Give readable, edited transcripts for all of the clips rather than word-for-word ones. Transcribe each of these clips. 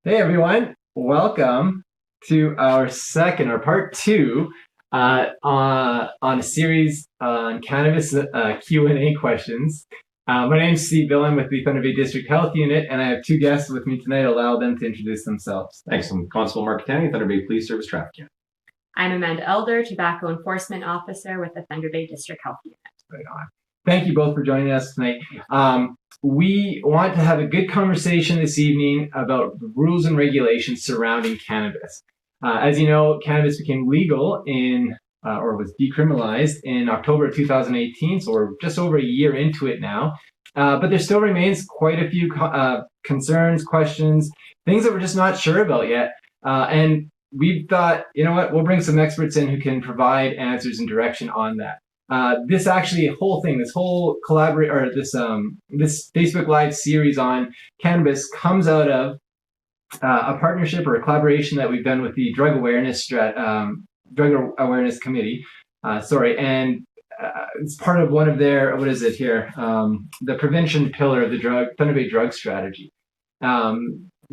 Hey everyone, welcome to our second or part two on a series on cannabis Q&A questions. My name is Steve Billen with the Thunder Bay District Health Unit, and I have two guests with me tonight. Allow them to introduce themselves. Thanks. I'm Constable Mark Catani, Thunder Bay Police Service Traffic Unit. I'm Amanda Elder, Tobacco Enforcement Officer with the Thunder Bay District Health Unit. Right on. Thank you both for joining us tonight. We want to have a good conversation this evening about the rules and regulations surrounding cannabis. As you know, cannabis became legal or was decriminalized in October 2018, so we're just over a year into it now. But there still remains quite a few concerns, questions, things that we're just not sure about yet. And we thought, you know what, we'll bring some experts in who can provide answers and direction on that. This whole this Facebook Live series on cannabis comes out of a partnership or a collaboration that we've done with the Drug Awareness Committee. And it's part of one of their, the prevention pillar of the Thunder Bay Drug Strategy.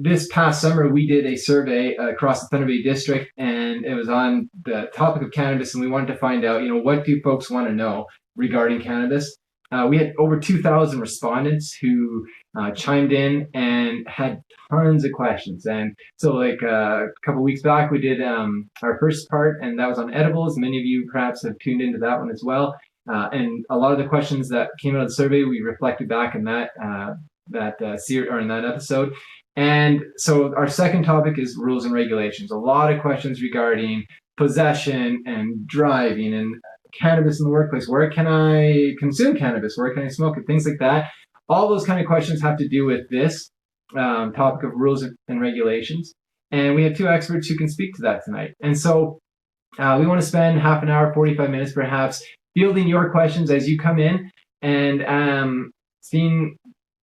This past summer, we did a survey across the Thunder Bay District, and it was on the topic of cannabis, and we wanted to find out, what do folks want to know regarding cannabis? We had over 2,000 respondents who chimed in and had tons of questions. And so a couple weeks back, we did our first part, and that was on edibles. Many of you perhaps have tuned into that one as well. And a lot of the questions that came out of the survey, we reflected back in that episode. And so our second topic is rules and regulations. A lot of questions regarding possession and driving and cannabis in the workplace. Where can I consume cannabis? Where can I smoke it? Things like that. All those kind of questions have to do with this topic of rules and regulations. And we have two experts who can speak to that tonight. And so we want to spend half an hour, 45 minutes perhaps, fielding your questions as you come in and seeing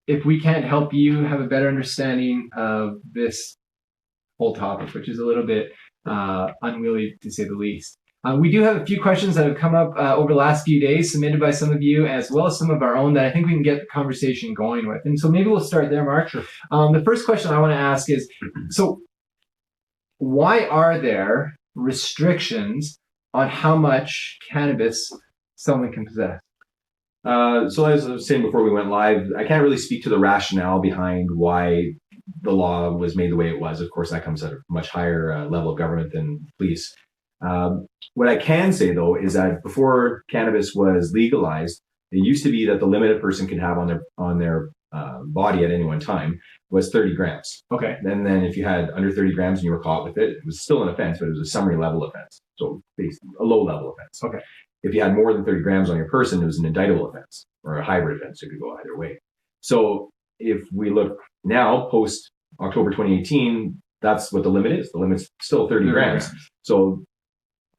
if we can't help you have a better understanding of this whole topic, which is a little bit unwieldy to say the least. We do have a few questions that have come up over the last few days, submitted by some of you, as well as some of our own that I think we can get the conversation going with. And so maybe we'll start there, Mark. Sure. The first question I want to ask is, so why are there restrictions on how much cannabis someone can possess? So as I was saying before we went live, I can't really speak to the rationale behind why the law was made the way it was. Of course, that comes at a much higher level of government than police. What I can say, though, is that before cannabis was legalized, it used to be that the limit a person could have on their body at any one time was 30 grams. Okay. And then if you had under 30 grams and you were caught with it, it was still an offense, but it was a summary level offense. So basically a low level offense. Okay. If you had more than 30 grams on your person, it was an indictable offense or a hybrid offense. It could go either way. So if we look now, post October 2018, that's what the limit is. The limit's still 30 grams. So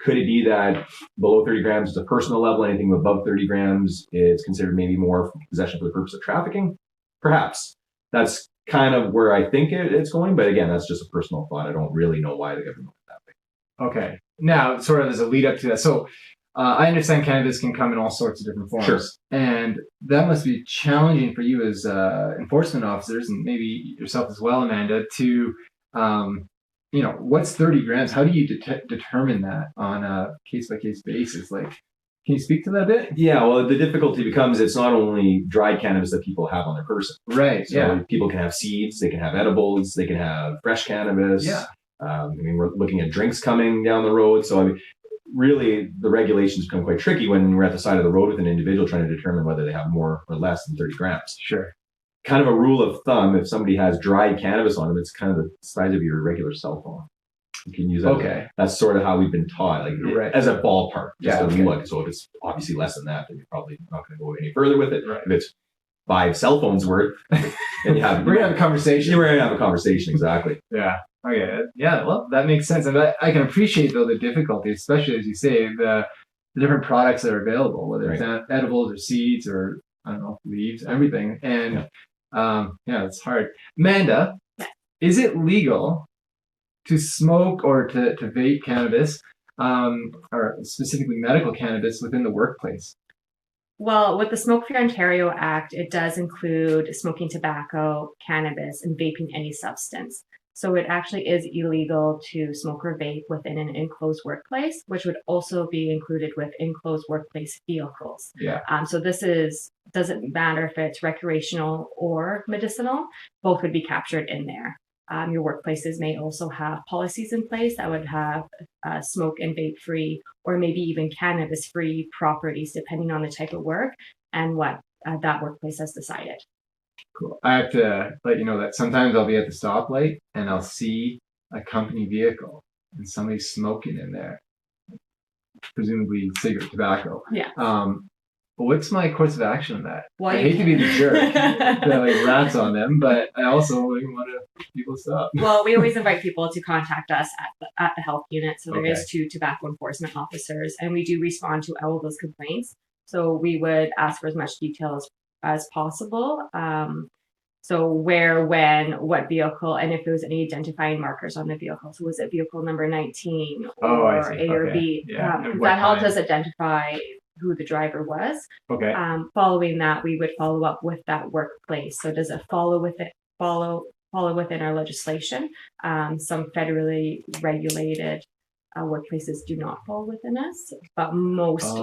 could it be that below 30 grams is a personal level? Anything above 30 grams is considered maybe more possession for the purpose of trafficking? Perhaps. That's kind of where I think it's going. But again, that's just a personal thought. I don't really know why the government went that way. Okay. Now, sort of as a lead up to that. So I understand cannabis can come in all sorts of different forms. Sure. And that must be challenging for you as enforcement officers, and maybe yourself as well, Amanda, to, what's 30 grams? How do you determine that on a case-by-case basis? Can you speak to that a bit? Yeah, well, the difficulty becomes it's not only dried cannabis that people have on their person. Right, so people can have seeds, they can have edibles, they can have fresh cannabis. Yeah. We're looking at drinks coming down the road. So, really, the regulations become quite tricky when we're at the side of the road with an individual trying to determine whether they have more or less than 30 grams. Sure. Kind of a rule of thumb, if somebody has dried cannabis on them, it's kind of the size of your regular cell phone. You can use that. Okay. That's sort of how we've been taught, right. As a ballpark. Just okay. Look. So if it's obviously less than that, then you're probably not going to go any further with it. Right. If it's 5 cell phones worth, then you have... We're going to have a conversation. We're going to have a conversation, exactly. Yeah. Okay. Yeah, well, that makes sense. And I can appreciate, though, the difficulty, especially, as you say, the different products that are available, whether it's edibles or seeds or, I don't know, leaves, everything. And, it's hard. Amanda, is it legal to smoke or to vape cannabis, or specifically medical cannabis, within the workplace? Well, with the Smoke Free Ontario Act, it does include smoking tobacco, cannabis, and vaping any substance. So it actually is illegal to smoke or vape within an enclosed workplace, which would also be included with enclosed workplace vehicles. Yeah. So this doesn't matter if it's recreational or medicinal, both would be captured in there. Your workplaces may also have policies in place that would have smoke and vape free, or maybe even cannabis free properties, depending on the type of work and what that workplace has decided. Cool. I have to let you know that sometimes I'll be at the stoplight and I'll see a company vehicle and somebody's smoking in there, presumably cigarette tobacco. Yeah. What's my course of action on that? Well, I hate to be the jerk that like rats on them, but I also like, want to people stop. Well, we always invite people to contact us at the health unit. So there Okay. is 2 tobacco enforcement officers, and we do respond to all of those complaints. So we would ask for as much detail as possible. So where, when, what vehicle, and if there was any identifying markers on the vehicle. So was it vehicle number 19 or I see. A or Okay. B? Yeah. And what That helped time? us identify who the driver was. Okay. Following that, we would follow up with that workplace. So does it follow within our legislation? Some federally regulated workplaces do not fall within us, but most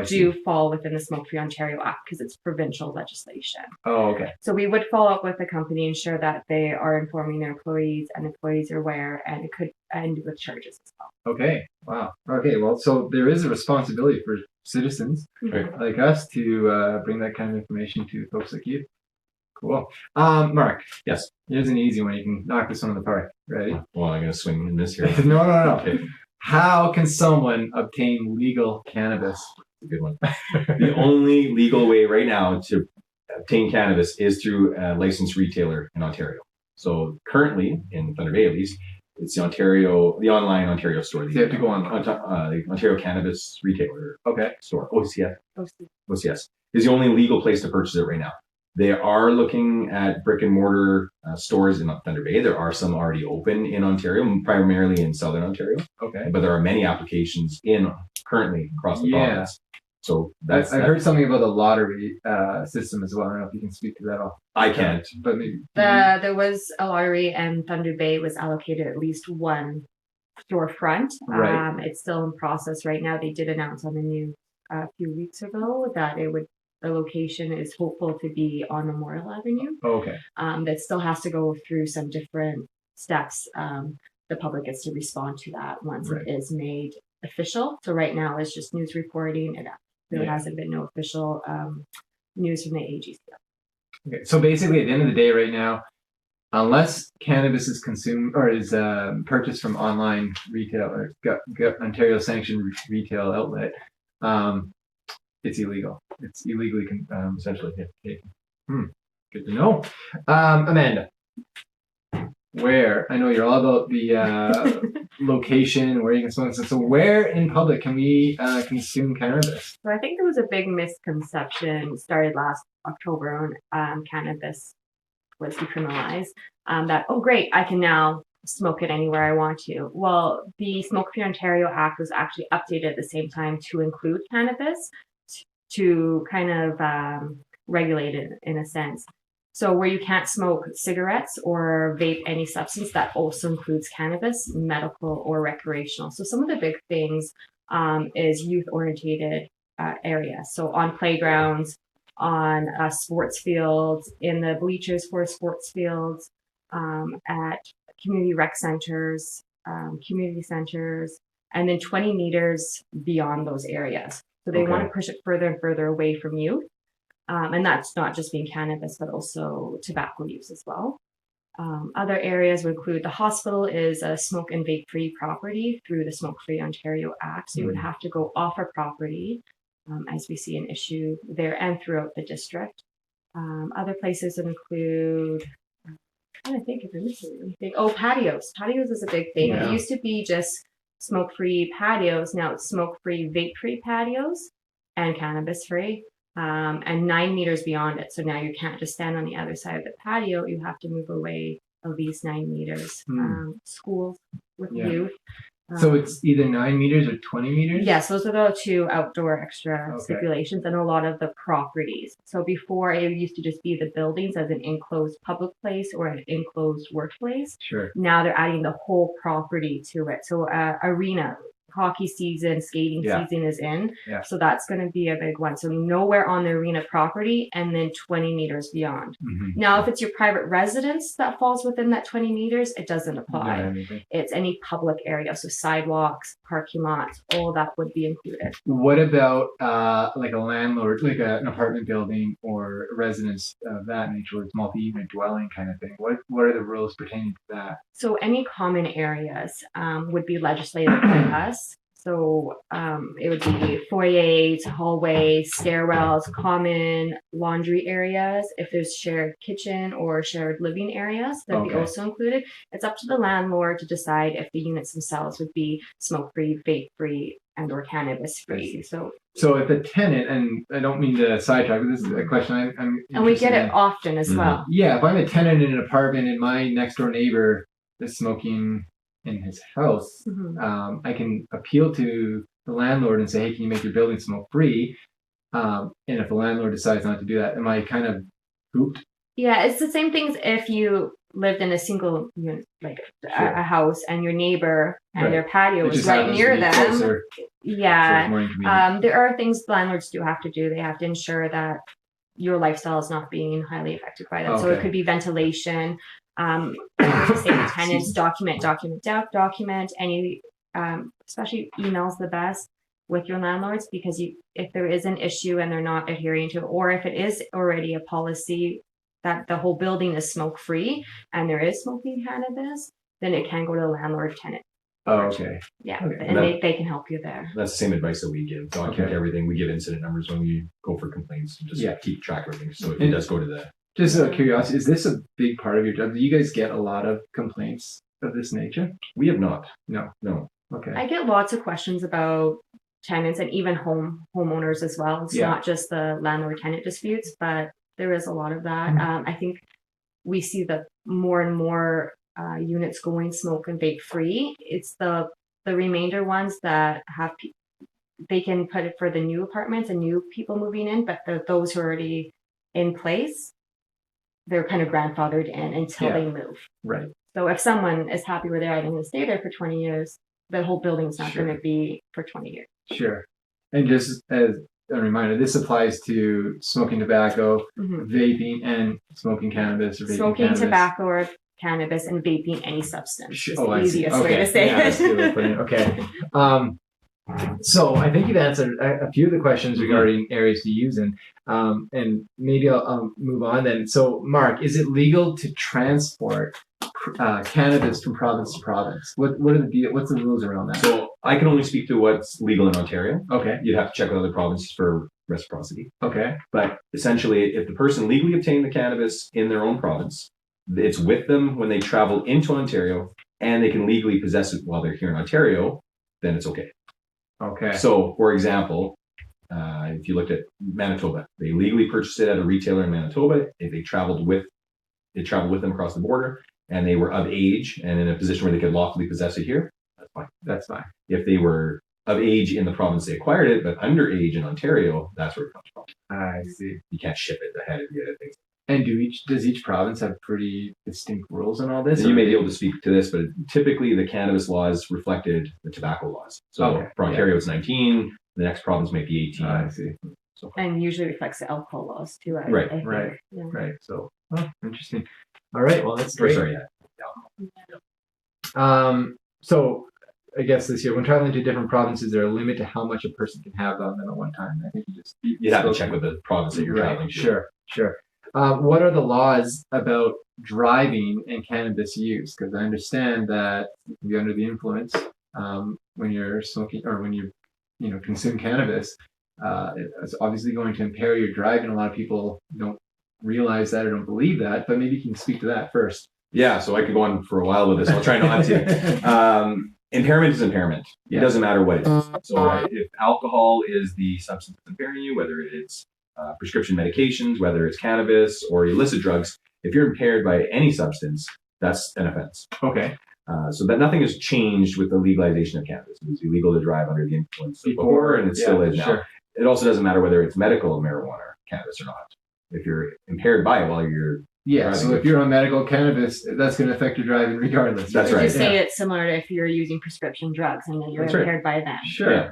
do fall within the Smoke Free Ontario Act because it's provincial legislation. Oh, okay. So we would follow up with the company, ensure that they are informing their employees and employees are aware, and it could end with charges as well. Okay. Wow. Okay. Well, so there is a responsibility for citizens like us to bring that kind of information to folks like you. Cool. Mark. Yes. Here's an easy one. You can knock this one in the park. Ready? Well, I'm going to swing and miss here. No. Okay. How can someone obtain legal cannabis? A good one. The only legal way right now to obtain cannabis is through a licensed retailer in Ontario. So currently, in Thunder Bay at least, it's the online Ontario store. You have to go on the Ontario Cannabis Retailer store, OCS. OCS is the only legal place to purchase it right now. They are looking at brick and mortar stores in Thunder Bay. There are some already open in Ontario, primarily in Southern Ontario. Okay. But there are many applications currently across the province. So I heard something about the lottery system as well. I don't know if you can speak to that all. I can't. But maybe. There was a lottery, and Thunder Bay was allocated at least one storefront. Right. It's still in process right now. They did announce on the news a few weeks ago that the location is hopeful to be on Memorial Avenue. Oh, okay. That still has to go through some different steps. The public gets to respond to that once it is made official. So right now it's just news reporting. There hasn't been no official news from the AG. Okay. So basically, at the end of the day, right now, unless cannabis is consumed or is purchased from online retail or Ontario sanctioned retail outlet, it's illegal. It's illegally essentially taken. Good to know. Amanda, where I know you're all about the location where you can smoke. So where in public can we consume cannabis? So I think there was a big misconception started last October when cannabis was decriminalized. That great, I can now smoke it anywhere I want to. Well, the Smoke Free Ontario Act was actually updated at the same time to include cannabis to kind of regulate it in a sense. So where you can't smoke cigarettes or vape any substance, that also includes cannabis, medical or recreational. So some of the big things is youth-orientated areas. So on playgrounds, on sports fields, in the bleachers for sports fields, at community rec centers, community centers, and then 20 meters beyond those areas. So they want to push it further and further away from youth. And that's not just being cannabis, but also tobacco use as well. Other areas would include the hospital is a smoke and vape free property through the Smoke Free Ontario Act. So you would have to go off a property as we see an issue there and throughout the district. Other places would include, I'm trying to think if I'm missing anything. Patios. Patios is a big thing. Yeah. It used to be just smoke-free patios. Now it's smoke-free, vape-free patios and cannabis-free. And 9 meters beyond it. So now you can't just stand on the other side of the patio. You have to move away at least 9 meters. Schools with youth, So it's either 9 meters or 20 meters? Yes, those are the two outdoor extra Okay. stipulations and a lot of the properties. So before it used to just be the buildings as an enclosed public place or an enclosed workplace. Sure. Now they're adding the whole property to it. So arena, hockey season, skating Yeah. season is in. Yeah. So that's going to be a big one. So nowhere on the arena property and then 20 meters beyond. Mm-hmm. Now, if it's your private residence that falls within that 20 meters, it doesn't apply. No, anything. It's any public area. So sidewalks, parking lots, all that would be included. What about like a landlord, like an apartment building or a residence of that nature, where it's multi-unit dwelling kind of thing? What are the rules pertaining to that? So any common areas would be legislated by us. So it would be foyers, hallways, stairwells, common laundry areas. If there's shared kitchen or shared living areas, that'd be also included. It's up to the landlord to decide if the units themselves would be smoke-free, vape-free, and or cannabis-free. So if a tenant, and I don't mean to sidetrack, but this is a question I'm and we get it in. often as well. Yeah, if I'm a tenant in an apartment and my next door neighbor is smoking in his house, I can appeal to the landlord and say, hey, can you make your building smoke free? And if the landlord decides not to do that, am I kind of hooped? Yeah, it's the same things if you lived in a single unit, like a house, and your neighbor and their patio was right near them. Closer, yeah, so there are things landlords do have to do. They have to ensure that your lifestyle is not being highly affected by that. So it could be ventilation. Say the tenants document any, especially emails the best with your landlords, because if there is an issue and they're not adhering to it, or if it is already a policy that the whole building is smoke free and there is smoking cannabis, then it can go to the landlord tenant. Oh, okay. Yeah, okay. and they can help you there. That's the same advice that we give. Document everything. We give incident numbers when we go for complaints. Just keep track of everything. So if it does go to the... Just out of curiosity, is this a big part of your job? Do you guys get a lot of complaints of this nature? We have not. No. Okay. I get lots of questions about tenants and even homeowners as well. It's not just the landlord-tenant disputes, but there is a lot of that. I think we see that more and more units going smoke and vape free. It's the remainder ones that have they can put it for the new apartments and new people moving in, but those who are already in place, they're kind of grandfathered in until they move. Right. So if someone is happy where they're going to stay there for 20 years, the whole building's not going to be for 20 years. Sure. And just as a reminder, this applies to smoking tobacco, vaping, and smoking cannabis or vaping smoking cannabis. Tobacco or cannabis and vaping any substance. It's the easiest way to say it. Okay. So I think you've answered a few of the questions regarding areas to use in, and maybe I'll move on then. So Mark, is it legal to transport cannabis from province to province? What's the rules around that? So I can only speak to what's legal in Ontario. Okay. You'd have to check with other provinces for reciprocity. Okay. But essentially, if the person legally obtained the cannabis in their own province, it's with them when they travel into Ontario, and they can legally possess it while they're here in Ontario, then it's okay. Okay. So, for example, if you looked at Manitoba, they legally purchased it at a retailer in Manitoba. If they traveled with them across the border, and they were of age and in a position where they could lawfully possess it here, that's fine. That's fine. If they were of age in the province they acquired it, but underage in Ontario, that's where it comes from. I see. You can't ship it ahead of the other things. And does each province have pretty distinct rules on all this? You may be able to speak to this, but typically the cannabis laws reflected the tobacco laws. So for Ontario, it's 19. The next province might be 18. I see. So, and usually reflects the alcohol laws too. Right. Right. So, interesting. All right. Well, that's great. Sorry, So I guess this year, when traveling to different provinces, is there a limit to how much a person can have on them at one time? I think you'd have to check with the province that you're traveling to. Sure. What are the laws about driving and cannabis use? Because I understand that you can be under the influence when you're smoking or when you consume cannabis. It's obviously going to impair your driving. A lot of people don't realize that or don't believe that, but maybe you can speak to that first. Yeah, so I could go on for a while with this. I'll try not to. Impairment is impairment. It doesn't matter what it is. So if alcohol is the substance that's impairing you, whether it's prescription medications, whether it's cannabis or illicit drugs, if you're impaired by any substance, that's an offense. Okay. So that nothing has changed with the legalization of cannabis. It was illegal to drive under the influence before, and it still is now. Sure. It also doesn't matter whether it's medical marijuana or cannabis or not. If you're impaired by it while you're driving, so if you're on medical cannabis, that's going to affect your driving regardless. That's right. Just say it's similar to if you're using prescription drugs and then you're impaired by them. Sure. Yeah.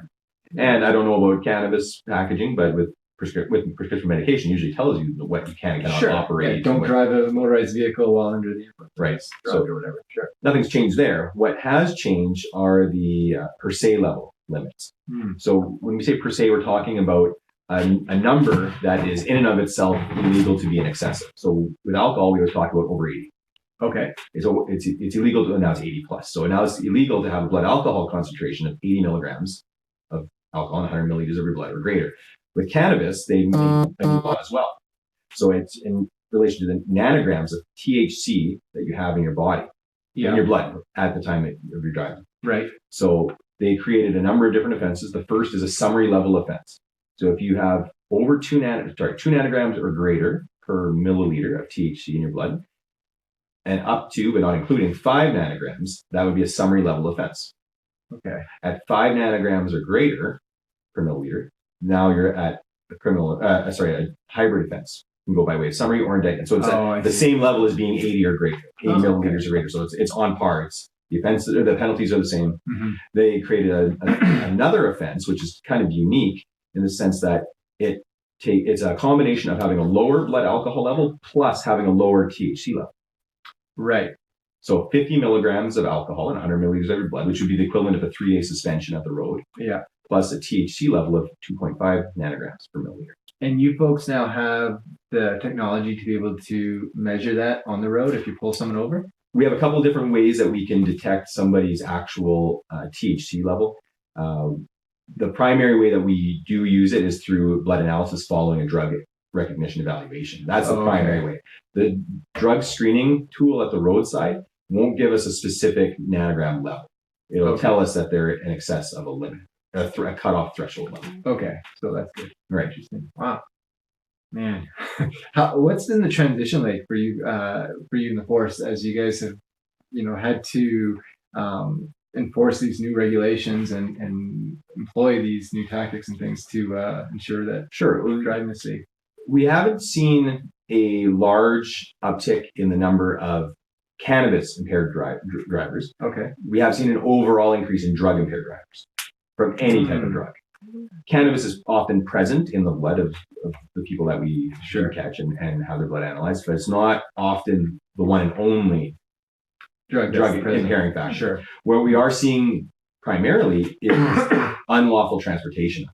And I don't know about cannabis packaging, but with prescription medication, usually tells you what you can and cannot operate. Yeah, don't drive a motorized vehicle while under the influence. Right. So or whatever. Sure. Nothing's changed there. What has changed are the per se level limits. So when we say per se, we're talking about a number that is in and of itself illegal to be in excessive. So with alcohol, we always talk about over 80. Okay. So it's illegal to, now it's 80 plus. So now it's illegal to have a blood alcohol concentration of 80 milligrams of alcohol in 100 milliliters of your blood or greater. With cannabis, they make a new law as well. So it's in relation to the nanograms of THC that you have in your body, in your blood at the time of your driving. Right. So they created a number of different offenses. The first is a summary level offense. So if you have over 2 nanograms or greater per milliliter of THC in your blood, and up to, but not including 5 nanograms, that would be a summary level offense. Okay. At 5 nanograms or greater per milliliter, now you're at a hybrid offense. You can go by way of summary or indictment. So it's at the same level as being 80 or greater, 80 milliliters or greater. So it's on par. The offenses or the penalties are the same. They created another offense, which is kind of unique in the sense that it's a combination of having a lower blood alcohol level plus having a lower THC level. Right. So 50 milligrams of alcohol in 100 milliliters of your blood, which would be the equivalent of a 3-day suspension at the road. Yeah. Plus a THC level of 2.5 nanograms per milliliter. And you folks now have the technology to be able to measure that on the road if you pull someone over? We have a couple of different ways that we can detect somebody's actual THC level. The primary way that we do use it is through blood analysis following a drug recognition evaluation. That's the primary way. The drug screening tool at the roadside won't give us a specific nanogram level. It'll tell us that they're in excess of a limit, a cutoff threshold level. Okay, so that's good. Right. Interesting. Wow. Man, what's been the transition like for you in the force as you guys have, had to enforce these new regulations and employ these new tactics and things to ensure that we're driving is safe? We haven't seen a large uptick in the number of cannabis impaired drivers. Okay. We have seen an overall increase in drug impaired drivers from any type of drug. Cannabis is often present in the blood of the people that we catch and have their blood analyzed, but it's not often the one and only drug impairing factor. Sure. Where we are seeing primarily is unlawful transportation.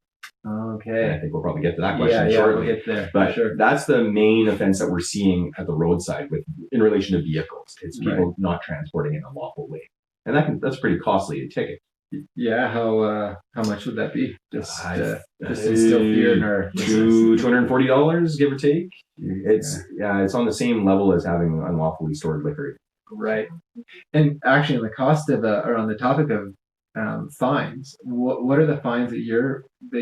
Okay. And I think we'll probably get to that question shortly. We'll get there. But that's the main offense that we're seeing at the roadside in relation to vehicles. It's people not transporting in a lawful way. And that's pretty costly a ticket. Yeah, how much would that be? Just instill fear in our $240, give or take. It's on the same level as having unlawfully stored liquor. Right. And actually, on the cost of or on the topic of fines, what are the fines that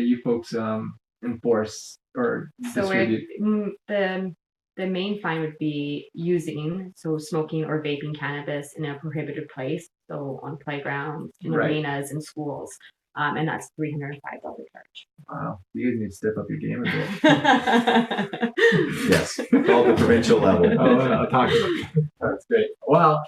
you folks enforce or distribute? So the main fine would be smoking or vaping cannabis in a prohibited place, so on playgrounds, in arenas, and schools, and that's $305 charge. Wow, you guys need to step up your game a bit. Yes, all the provincial level. That's great. Well,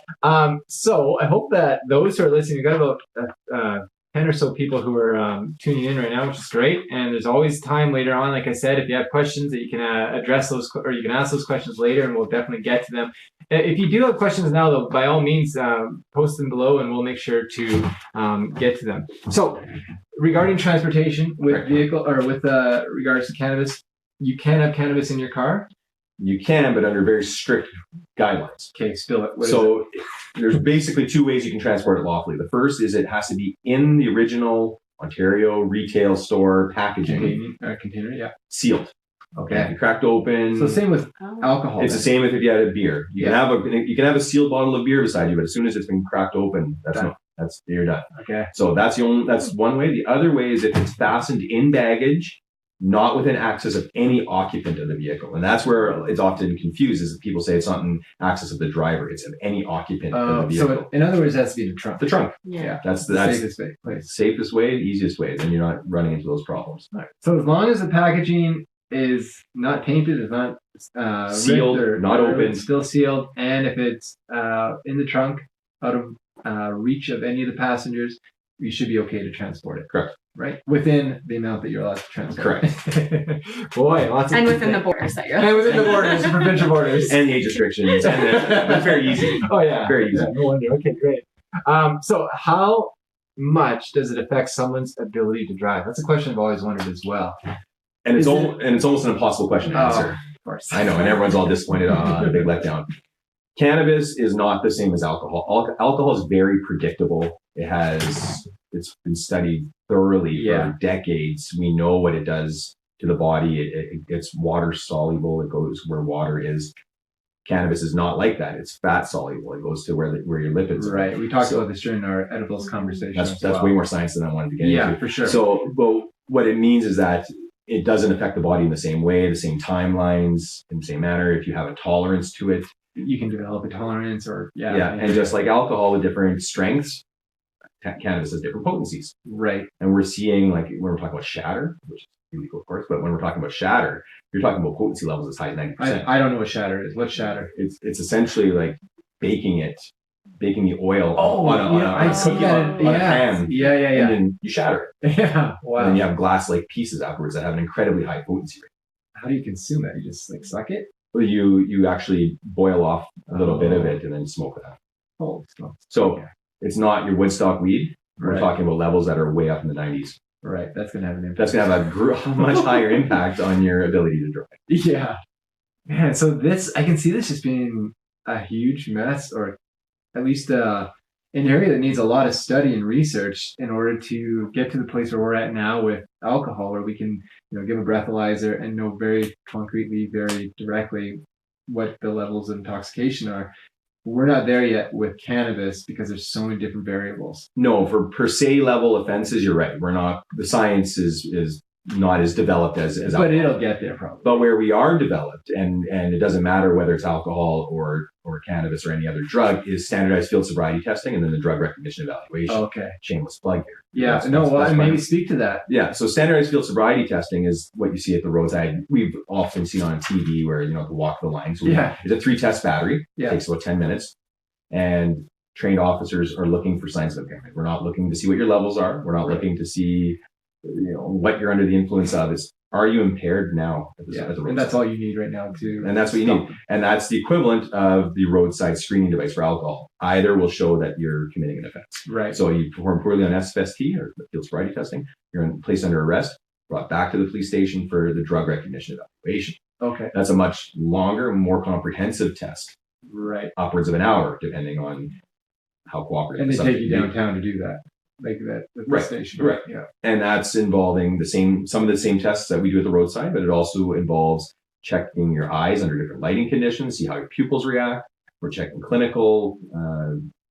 so I hope that those who are listening, we've got about 10 or so people who are tuning in right now, which is great. And there's always time later on, like I said, if you have questions that you can address those, or you can ask those questions later, and we'll definitely get to them. If you do have questions now, though, by all means, post them below, and we'll make sure to get to them. So, regarding transportation with vehicle or with regards to cannabis, you can have cannabis in your car. You can, but under very strict guidelines. Okay, spill it. So there's basically 2 ways you can transport it lawfully. The first is it has to be in the original Ontario retail store packaging. Container, sealed. Okay. And cracked open. So same with alcohol. It's the same if you had a beer. You can have a sealed bottle of beer beside you, but as soon as it's been cracked open, you're done. Okay. So that's one way. The other way is if it's fastened in baggage not within access of any occupant of the vehicle. And that's where it's often confused, is that people say it's not in access of the driver, it's of any occupant of the vehicle. So in other words, it has to be in the trunk. The trunk. Yeah. That's the safest place. Safest way, the easiest way. Then you're not running into those problems. Right. So as long as the packaging is not tainted, it's not sealed, or not open, still sealed, and if it's in the trunk, out of reach of any of the passengers, you should be okay to transport it. Correct. Right? Within the amount that you're allowed to transport. Correct. Boy, lots of And within the borders that you're and within the borders, provincial borders. And the age restrictions. And it's very easy. Oh yeah. Very easy. Yeah, no wonder. Okay, great. So how much does it affect someone's ability to drive? That's a question I've always wondered as well. And it's almost an impossible question to answer. Of course. I know, and everyone's all disappointed on a big letdown. Cannabis is not the same as alcohol. Alcohol is very predictable. It's been studied thoroughly for decades. We know what it does to the body. It's water soluble. It goes where water is. Cannabis is not like that. It's fat soluble. It goes to where your lipids are. Right. We talked about this during our edibles conversation. That's way more science than I wanted to get into. Yeah, for sure. So, but what it means is that it doesn't affect the body in the same way, the same timelines, in the same manner. If you have a tolerance to it, you can develop a tolerance, or and just like alcohol with different strengths, cannabis has different potencies. Right. And we're seeing, like, when we're talking about shatter, which is illegal, of course, but when we're talking about shatter, you're talking about potency levels as high as 90%. I don't know what shatter is. What's shatter? It's essentially like baking the oil on a pan. Yeah. And then you shatter it. Yeah. Wow. And then you have glass-like pieces afterwards that have an incredibly high potency rate. How do you consume that? You just like suck it? Well, you actually boil off a little bit of it and then smoke it out. Oh, so it's not your Woodstock weed. We're Right. talking about levels that are way up in the 90s. Right. That's going to have an impact. That's going to have a much higher impact on your ability to drive. Yeah. Man, so I can see this just being a huge mess, or at least an area that needs a lot of study and research in order to get to the place where we're at now with alcohol, where we can, give a breathalyzer and know very concretely, very directly what the levels of intoxication are. We're not there yet with cannabis because there's so many different variables. No, for per se level offenses, you're right. We're not. The science is not as developed as alcohol. But it'll get there probably. But where we are developed, and it doesn't matter whether it's alcohol or cannabis or any other drug, is standardized field sobriety testing and then the drug recognition evaluation. Okay. Shameless plug here. Yeah. Maybe speak to that. Yeah. So standardized field sobriety testing is what you see at the roadside. We've often seen on TV where, to walk the line. So it's a 3-test battery. Yeah. It takes about 10 minutes. And trained officers are looking for signs of impairment. We're not looking to see what your levels are. We're not looking to see, what you're under the influence of. Are you impaired now at the roadside? And that's all you need right now too. And that's what you need. And that's the equivalent of the roadside screening device for alcohol. Either will show that you're committing an offense. Right. So you perform poorly on SFST or field sobriety testing, you're placed under arrest, brought back to the police station for the drug recognition evaluation. Okay. That's a much longer, more comprehensive test. Right. Upwards of an hour, depending on how cooperative. And they take you downtown to do that. Like that at the station. Right. Yeah. And that's involving some of the same tests that we do at the roadside, but it also involves checking your eyes under different lighting conditions, see how your pupils react. We're checking clinical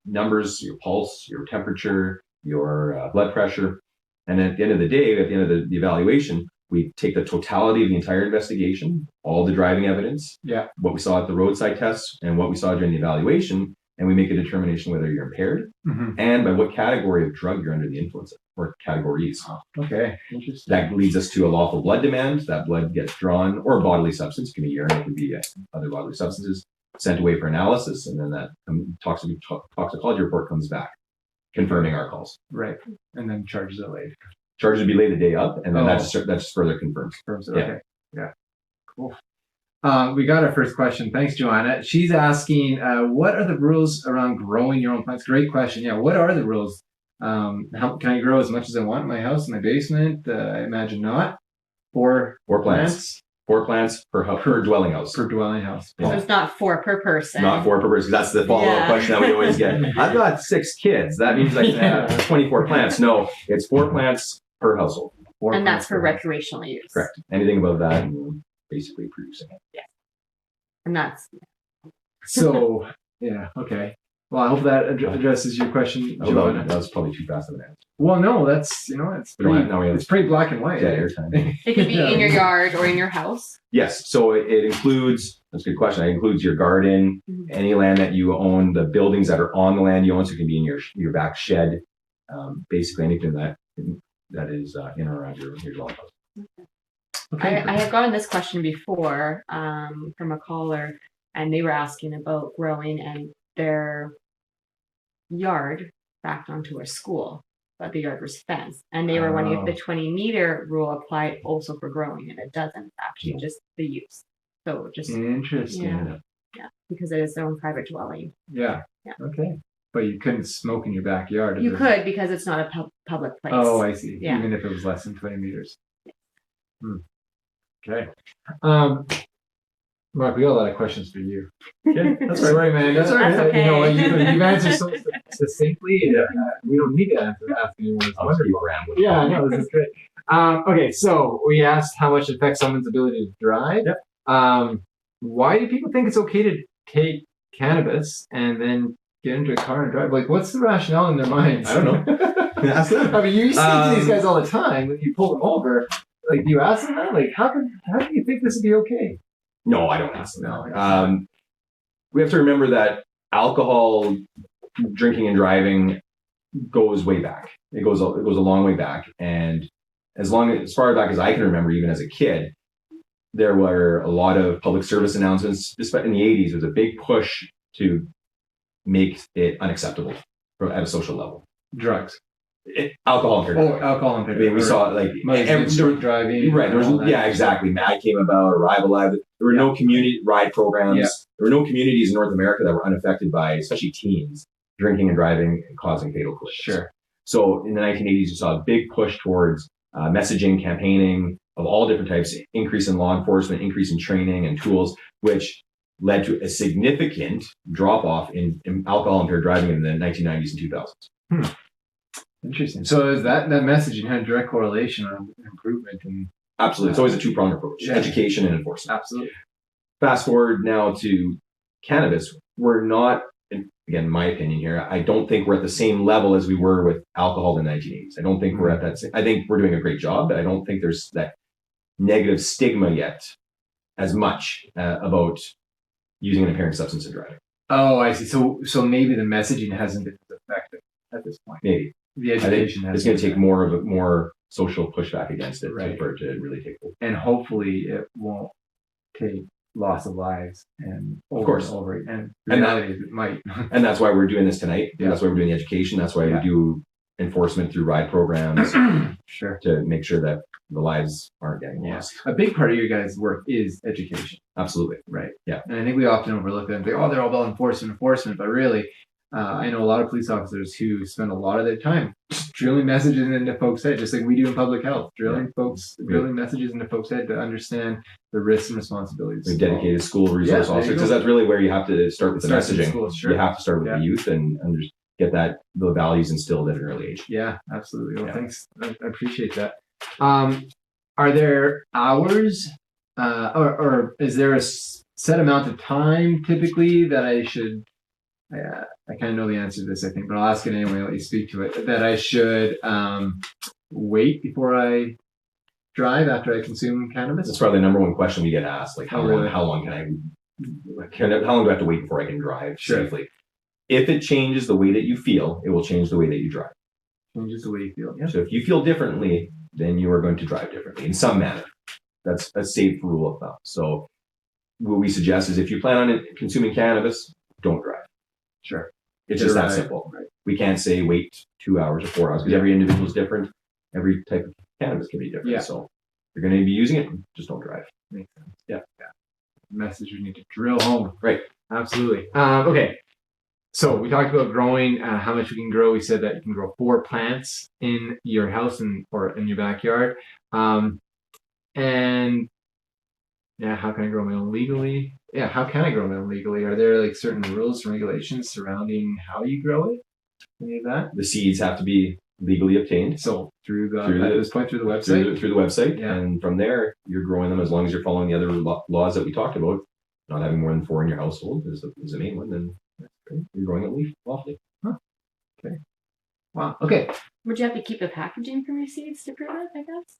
numbers, your pulse, your temperature, your blood pressure. And at the end of the day, at the end of the evaluation, we take the totality of the entire investigation, all the driving evidence, what we saw at the roadside tests and what we saw during the evaluation, and we make a determination whether you're impaired and by what category of drug you're under the influence of, or categories. Okay, interesting. That leads us to a lawful blood demand. That blood gets drawn, or bodily substance, it can be urine, it can be other bodily substances, sent away for analysis, and then that toxicology report comes back, confirming our calls. Right, and then charges are laid. Charges would be laid the day up, and then that just further confirms. Okay, yeah, cool. We got our first question. Thanks, Joanna. She's asking, what are the rules around growing your own plants? Great question. Yeah, what are the rules? How can I grow as much as I want in my house, in my basement? I imagine not. Four plants. 4 plants per dwelling house. Per dwelling house. So it's not 4 per person. Not 4 per person. That's the follow-up question that we always get. I've got 6 kids. That means I can have 24 plants. No, it's 4 plants per household. And that's for recreational use. Correct. Anything above that, basically producing it. Yeah. And that's so yeah, okay. Well, I hope that addresses your question, Oh, Joanna. that was probably too fast of an answer. Well, no, that's it's We don't pretty, have- now we have- it's pretty black and white. Yeah, eh? airtime. It could be Yeah. in your yard or in your house. Yes, so it includes, that's a good question, it includes your garden, Mhm. any land that you own, the buildings that are on the land you own, so it can be in your back shed, basically anything that is in or around your dwelling house. Okay. I have gotten this question before from a caller, and they were asking about growing and their yard backed onto a school, but the yard was fenced. And they were wondering if the 20-meter rule applied also for growing, and it doesn't. It's actually just the use. So just, Interesting. yeah, because it is their own private dwelling. Yeah. Yeah. Okay. But you couldn't smoke in your backyard. if You it- could, because it's not a public place. Oh, I see. Yeah. Even if it was less than 20 meters. Okay. Mark, we got a lot of questions for you. Yeah, that's right. Sorry, man. That's You know, okay. you've answered so succinctly. We don't need to ask anyone. It's I'll just keep wonderful. rambling. Yeah, I know. This is great. Okay, so we asked how much it affects someone's ability to drive. Yep. Why do people think it's okay to take cannabis and then get into a car and drive? Like, what's the rationale in their minds? I don't know. Ask them. I mean, you see to these guys all the time when you pull them over. Like, do you ask them that? Like, how do you think this would be okay? No, I don't ask them. No. We have to remember that alcohol, drinking and driving goes way back. It goes a long way back, and as far back as I can remember, even as a kid, there were a lot of public service announcements. In the 80s, there was a big push to make it unacceptable at a social level. Drugs. Alcohol and Oh, alcohol and I mean, we saw like drunk driving. right. There was, and all that. yeah, exactly. MAD came about, Arrival Live. There were no community ride programs. Yeah. There were no communities in North America that were unaffected by, especially teens, drinking and driving and causing fatal collisions. Sure. So in the 1980s, you saw a big push towards messaging, campaigning of all different types, increase in law enforcement, increase in training and tools, which led to a significant drop off in alcohol impaired driving in the 1990s and 2000s. Interesting. So is that messaging had a direct correlation on improvement and Absolutely. It's always a two-pronged approach, Yeah. education and enforcement. absolutely. Fast forward now to cannabis. We're not, and again, my opinion here, I don't think we're at the same level as we were with alcohol in the 1980s. I don't think we're at that. I think we're doing a great job, but I don't think there's that negative stigma yet as much about using an impairing substance in driving. Oh, I see. So maybe the messaging hasn't been as effective at this point. Maybe. The I think education has it's going to take more social pushback against it Right. for it to really take hold. and hopefully it won't take loss of lives and Of course. and over. And And reality is it might. And that's why we're doing this tonight. Yeah. That's why we're doing the education. That's why Yeah. we do enforcement through ride programs Sure. to make sure that the lives aren't getting Yeah. lost. A big part of your guys' work is education, Absolutely. right? Yeah. And I think we often overlook that and think, oh, they're all about enforcement. But really, I know a lot of police officers who spend a lot of their time just drilling messages into folks' head, just like we do in public health, drilling messages into folks' head to understand the risks and responsibilities. We've dedicated school resource Yeah, there you officers go. because that's really where you have to start with the Starts in messaging. schools, sure. You have to start with Yeah. the youth and get the values instilled at an early age. Yeah, absolutely. Well, Yeah. thanks. I appreciate that. Are there hours or is there a set amount of time typically that I should, I kind of know the answer to this, I think, but I'll ask it anyway, let you speak to it, that I should wait before I drive after I consume cannabis? That's probably the number one question we get asked. Like, how Oh, really? long how long do I have to wait before I can drive Sure. safely? If it changes the way that you feel, it will change the way that you drive. Changes the way you feel. Yeah. So if you feel differently, then you are going to drive differently in some manner. That's a safe rule of thumb. So what we suggest is if you plan on consuming cannabis, don't drive. Sure. It's just that Right. simple. Right. We can't say wait 2 hours or 4 hours because every individual is different. Every type of cannabis can be different. Yeah. So if you're going to be using it, just don't drive. Makes sense. Yeah. Message we need to drill home. Right. Absolutely. Okay. So we talked about growing, how much we can grow. We said that you can grow 4 plants in your house or in your backyard. And yeah, how can I grow my own legally? Yeah, how can I grow my own legally? Are there like certain rules and regulations surrounding how you grow it? Any of that? The seeds have to be legally obtained So through the, Through the- at this point through the website? through the website. Yeah. And from there, you're growing them as long as you're following the other laws that we talked about. Not having more than 4 in your household is the main one. Then Okay. You're growing it lawfully. Wow. Okay. Would you have to keep the packaging from your seeds to prove it, I guess?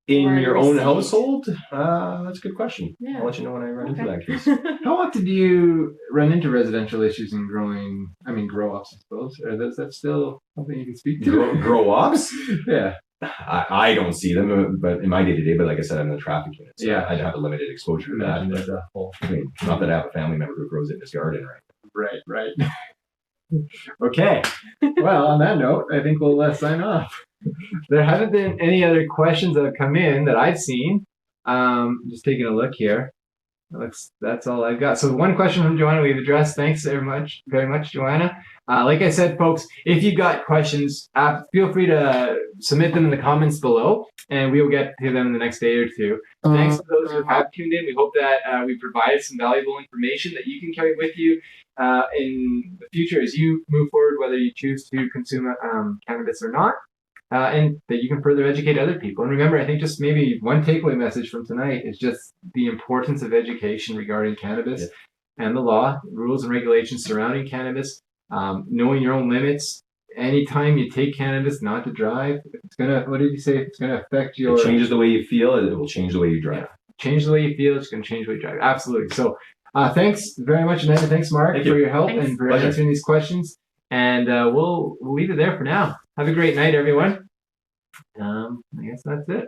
In Or your own receipt. household? That's a good question. Yeah. I'll let you know when I run into Okay. that case. How often do you run into residential issues in growing? I mean, grow ups, I suppose. Or is that still something you can speak to? Grow ups? Yeah. I don't see them, but in my day to day. But like I said, I'm in the traffic unit, so Yeah. I'd have a limited exposure to that. Imagine But, there's a whole. I mean, not that I have a family member who grows it in his garden, right? Right. Okay. Well, on that note, I think we'll sign off. There haven't been any other questions that have come in that I've seen. Just taking a look here. That's all I've got. So one question from Joanna we've addressed. Thanks very much, Joanna. Like I said, folks, if you've got questions, feel free to submit them in the comments below, and we will get to them in the next day or two. Thanks to those who have tuned in. We hope that we provided some valuable information that you can carry with you in the future as you move forward, whether you choose to consume cannabis or not. And that you can further educate other people. And remember, I think just maybe one takeaway message from tonight is just the importance of education regarding cannabis and the law, rules and regulations surrounding cannabis, knowing your own limits. Anytime you take cannabis, not to drive, it's gonna, what did you say? It's gonna affect your... It changes the way you feel, it will change the way you drive. Yeah. Change the way you feel, it's gonna change the way you drive. Absolutely. So thanks very much, Amanda. Thanks, Mark, for your help and for answering these questions. And we'll leave it there for now. Have a great night, everyone. I guess that's it.